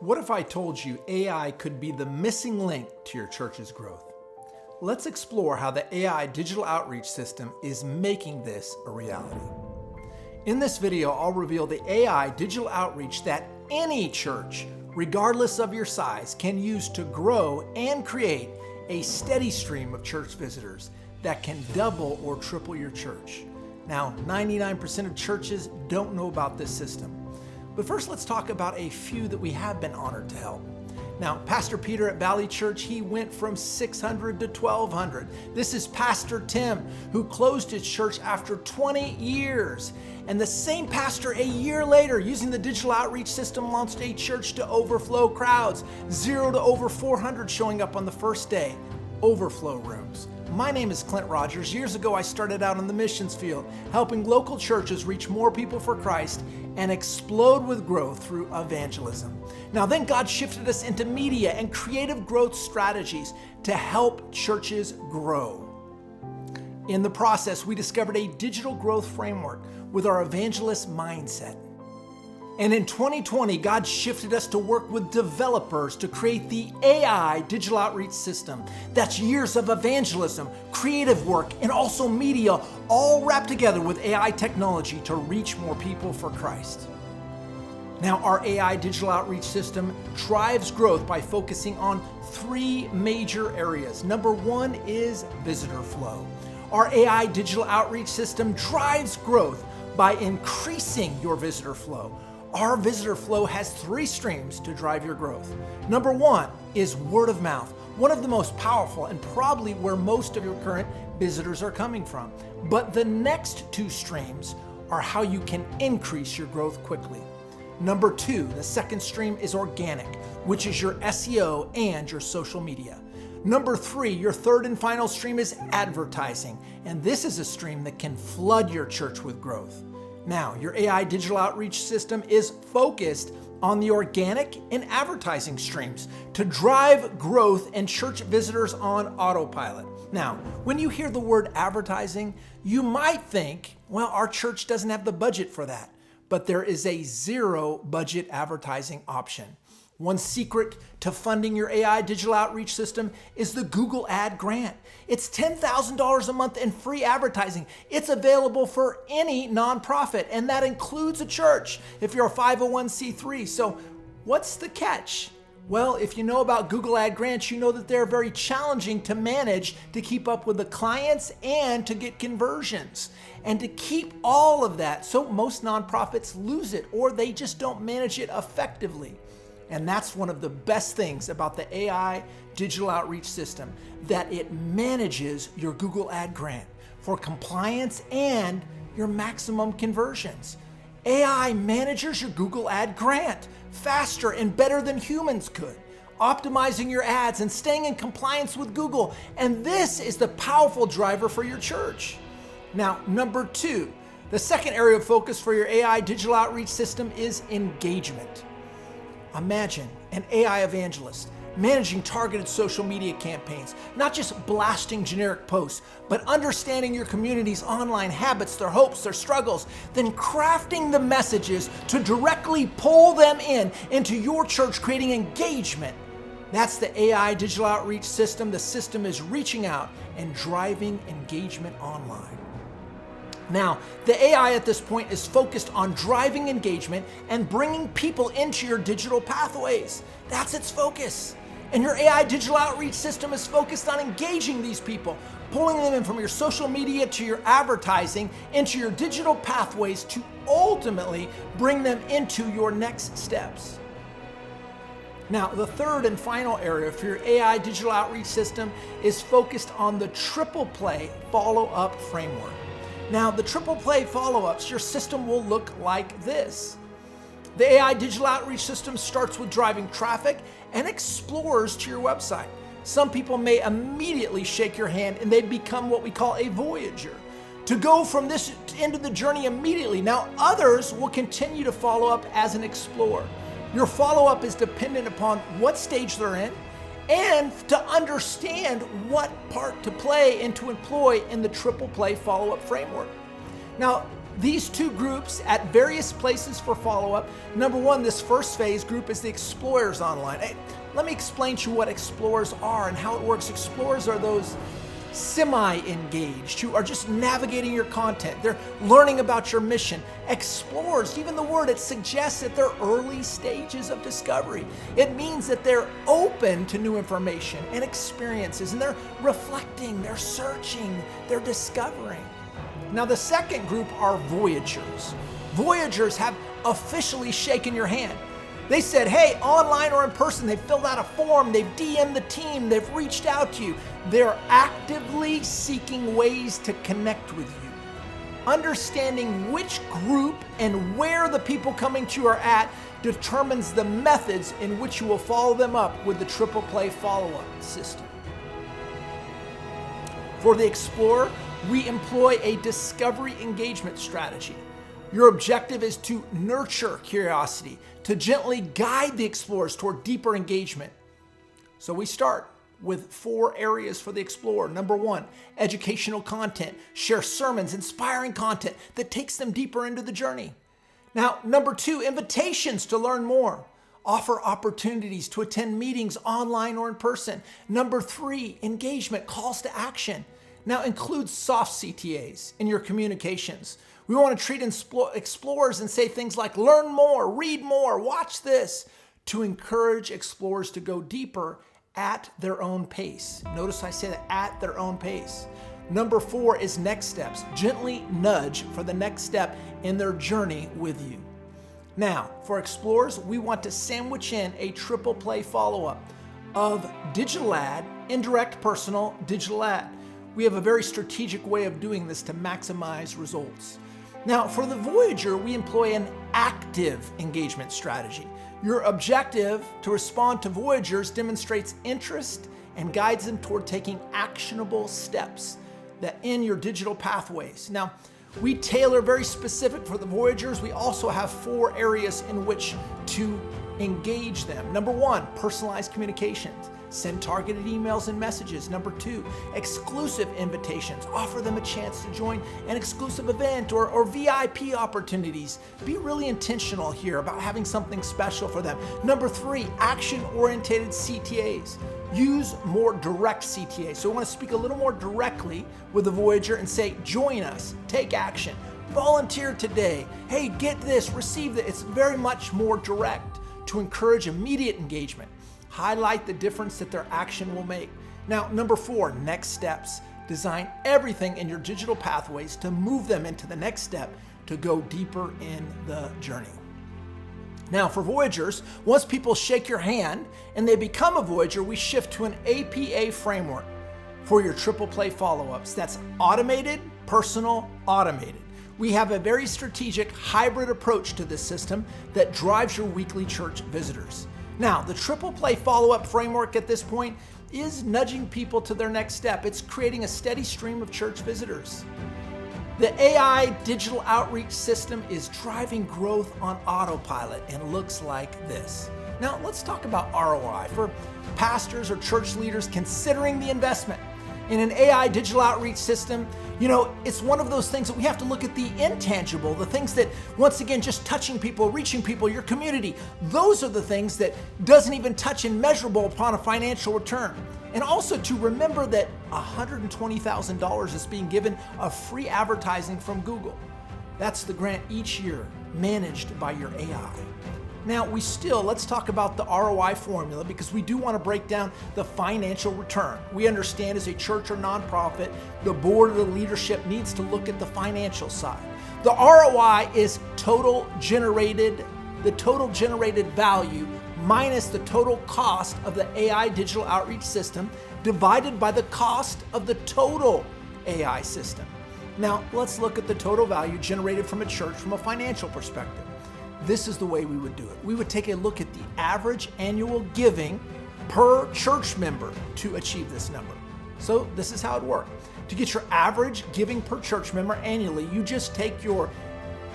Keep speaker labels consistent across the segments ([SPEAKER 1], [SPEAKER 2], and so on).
[SPEAKER 1] What if I told you AI could be the missing link to your church's growth? Let's explore how the AI digital outreach system is making this a reality. In this video, I'll reveal the AI digital outreach that any church, regardless of your size, can use to grow and create a steady stream of church visitors that can double or triple your church. Now, 99% of churches don't know about this system. But first, let's talk about a few that we have been honored to help. Now, Pastor Peter at Valley Church, he went from 600 to 1,200. This is Pastor Tim, who closed his church after 20 years. And the same pastor a year later, using the digital outreach system, launched a church to overflow crowds, 0 to over 400 showing up on the first day. Overflow rooms. My name is Clint Rogers. Years ago, I started out in the missions field, helping local churches reach more people for Christ and explode with growth through evangelism. Now then, God shifted us into media and creative growth strategies to help churches grow. In the process, we discovered a digital growth framework with our evangelist mindset. And in 2020, God shifted us to work with developers to create the AI digital outreach system. That's years of evangelism, creative work, and also media, all wrapped together with AI technology to reach more people for Christ. Now, our AI digital outreach system drives growth by focusing on 3 major areas. Number 1 is visitor flow. Our AI digital outreach system drives growth by increasing your visitor flow. Our visitor flow has 3 streams to drive your growth. Number 1 is word of mouth, one of the most powerful and probably where most of your current visitors are coming from. But the next 2 streams are how you can increase your growth quickly. Number 2, the second stream is organic, which is your SEO and your social media. Number 3, your third and final stream is advertising, and this is a stream that can flood your church with growth. Now, your AI digital outreach system is focused on the organic and advertising streams to drive growth and church visitors on autopilot. Now, when you hear the word advertising, you might think, well, our church doesn't have the budget for that. But there is a 0 budget advertising option. One secret to funding your AI digital outreach system is the Google Ad Grant. It's $10,000 a month in free advertising. It's available for any nonprofit, and that includes a church if you're a 501c3. So what's the catch? Well, if you know about Google Ad Grants, you know that they're very challenging to manage, to keep up with the clients and to get conversions. And to keep all of that, so most nonprofits lose it or they just don't manage it effectively. And that's one of the best things about the AI digital outreach system, that it manages your Google Ad Grant for compliance and your maximum conversions. AI manages your Google Ad Grant faster and better than humans could, optimizing your ads and staying in compliance with Google. And this is the powerful driver for your church. Now, number 2, the second area of focus for your AI digital outreach system is engagement. Imagine an AI evangelist managing targeted social media campaigns, not just blasting generic posts, but understanding your community's online habits, their hopes, their struggles, then crafting the messages to directly pull them into your church, creating engagement. That's the AI digital outreach system. The system is reaching out and driving engagement online. Now, the AI at this point is focused on driving engagement and bringing people into your digital pathways. That's its focus. And your AI digital outreach system is focused on engaging these people, pulling them in from your social media to your advertising into your digital pathways to ultimately bring them into your next steps. Now, the third and final area for your AI digital outreach system is focused on the triple play follow-up framework. Now, the triple play follow-ups, your system will look like this. The AI digital outreach system starts with driving traffic and explorers to your website. Some people may immediately shake your hand and they become what we call a voyager, to go from this into the journey immediately. Now, others will continue to follow up as an explorer. Your follow-up is dependent upon what stage they're in and to understand what part to play and to employ in the triple play follow-up framework. Now, these two groups at various places for follow-up. Number one, this first phase group is the explorers online. Hey, let me explain to you what explorers are and how it works. Explorers are those semi-engaged who are just navigating your content. They're learning about your mission. Explorers, even the word, it suggests that they're early stages of discovery. It means that they're open to new information and experiences, and they're reflecting, they're searching, they're discovering. Now, the second group are voyagers. Voyagers have officially shaken your hand. They said, hey, online or in person, they've filled out a form, they've DM'd the team, they've reached out to you. They're actively seeking ways to connect with you. Understanding which group and where the people coming to you are at determines the methods in which you will follow them up with the triple play follow-up system. For the explorer, we employ a discovery engagement strategy. Your objective is to nurture curiosity, to gently guide the explorers toward deeper engagement. So we start with 4 areas for the explorer. Number 1, educational content. Share sermons, inspiring content that takes them deeper into the journey. Now, number 2, invitations to learn more. Offer opportunities to attend meetings online or in person. Number 3, engagement, calls to action. Now, include soft CTAs in your communications. We want to treat explorers and say things like learn more, read more, watch this, to encourage explorers to go deeper at their own pace. Notice I say that, at their own pace. Number 4 is next steps. Gently nudge for the next step in their journey with you. Now, for explorers, we want to sandwich in a triple play follow-up of digital ad, indirect personal, digital ad. We have a very strategic way of doing this to maximize results. Now, for the voyager, we employ an active engagement strategy. Your objective to respond to voyagers demonstrates interest and guides them toward taking actionable steps that in your digital pathways. Now, we tailor very specific for the voyagers. We also have 4 areas in which to engage them. Number 1, personalized communications. Send targeted emails and messages. Number 2, exclusive invitations. Offer them a chance to join an exclusive event or VIP opportunities. Be really intentional here about having something special for them. Number 3, action-oriented CTAs. Use more direct CTAs. So we want to speak a little more directly with the voyager and say, join us, take action, volunteer today. Hey, get this, receive that. It's very much more direct to encourage immediate engagement. Highlight the difference that their action will make. Now, number 4, next steps. Design everything in your digital pathways to move them into the next step to go deeper in the journey. Now, for voyagers, once people shake your hand and they become a voyager, we shift to an APA framework for your triple play follow-ups. That's automated, personal, automated. We have a very strategic hybrid approach to this system that drives your weekly church visitors. Now, the triple play follow-up framework at this point is nudging people to their next step. It's creating a steady stream of church visitors. The AI digital outreach system is driving growth on autopilot and looks like this. Now, let's talk about ROI for pastors or church leaders considering the investment in an AI digital outreach system. You know, it's one of those things that we have to look at the intangible, the things that, once again, just touching people, reaching people, your community. Those are the things that doesn't even touch and measurable upon a financial return. And also to remember that $120,000 is being given of free advertising from Google. That's the grant each year managed by your AI. Now, let's talk about the ROI formula because we do want to break down the financial return. We understand as a church or nonprofit, the board or the leadership needs to look at the financial side. The ROI is the total generated value minus the total cost of the AI digital outreach system divided by the cost of the total AI system. Now, let's look at the total value generated from a church from a financial perspective. This is the way we would do it. We would take a look at the average annual giving per church member to achieve this number. So this is how it worked. To get your average giving per church member annually, you just take your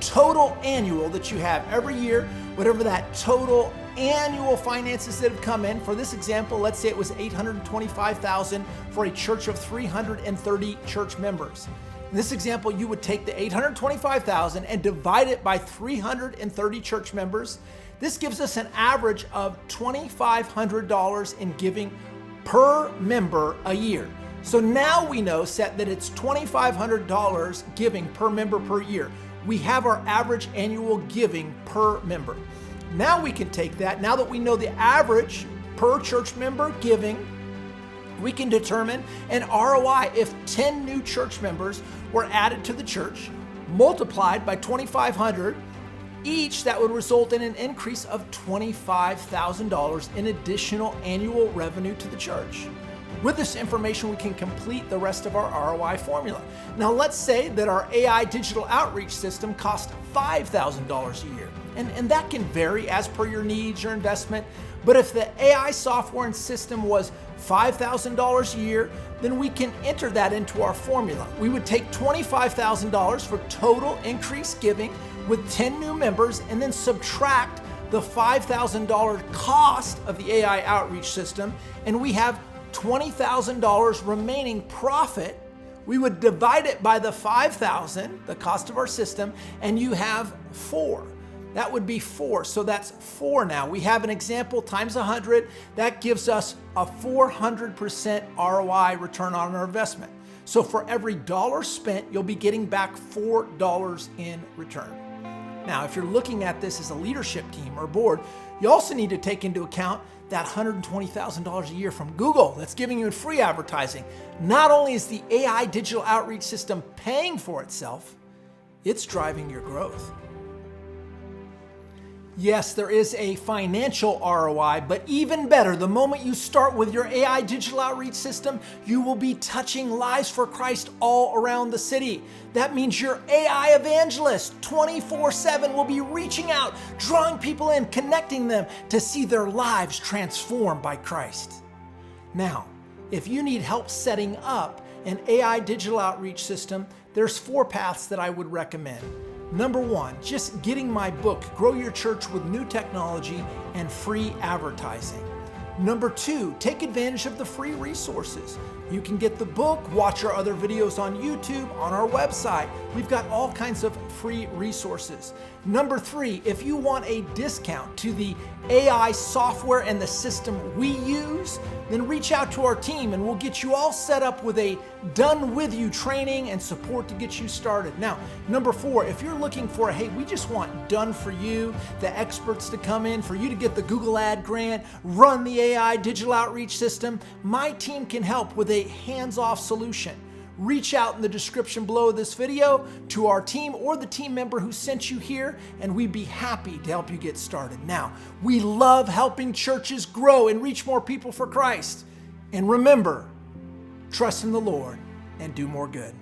[SPEAKER 1] total annual that you have every year, whatever that total annual finances that have come in. For this example, let's say it was $825,000 for a church of 330 church members. In this example, you would take the $825,000 and divide it by 330 church members. This gives us an average of $2,500 in giving per member a year. So now we know, Seth, that it's $2,500 giving per member per year. We have our average annual giving per member. Now we can take that, now that we know the average per church member giving, we can determine an ROI if 10 new church members were added to the church, multiplied by 2,500 each. That would result in an increase of $25,000 in additional annual revenue to the church. With this information, we can complete the rest of our ROI formula. Now, let's say that our AI digital outreach system costs $5,000 a year. And that can vary as per your needs, your investment. But if the AI software and system was $5,000 a year, then we can enter that into our formula. We would take $25,000 for total increased giving with 10 new members, and then subtract the $5,000 cost of the AI outreach system, and we have $20,000 remaining profit. We would divide it by the $5,000, the cost of our system, and you have 4. That would be 4. So that's 4 now. We have an example times 100. That gives us a 400% ROI, return on our investment. So for every dollar spent, you'll be getting back $4 in return. Now, if you're looking at this as a leadership team or board, you also need to take into account that $120,000 a year from Google that's giving you free advertising. Not only is the AI digital outreach system paying for itself, it's driving your growth. Yes, there is a financial ROI, but even better, the moment you start with your AI digital outreach system, you will be touching lives for Christ all around the city. That means your AI evangelist 24/7 will be reaching out, drawing people in, connecting them to see their lives transformed by Christ. Now, if you need help setting up an AI digital outreach system, there's 4 paths that I would recommend. Number 1, just getting my book, Grow Your Church with New Technology and Free Advertising. Number 2, take advantage of the free resources. You can get the book, watch our other videos on YouTube, on our website. We've got all kinds of free resources. Number 3, if you want a discount to the AI software and the system we use, then reach out to our team and we'll get you all set up with a done with you training and support to get you started. Now, number 4, if you're looking for, hey, we just want done for you, the experts to come in, for you to get the Google ad grant, run the AI digital outreach system, my team can help with a hands-off solution. Reach out in the description below this video to our team or the team member who sent you here, and we'd be happy to help you get started. Now, we love helping churches grow and reach more people for Christ. And remember, trust in the Lord and do more good.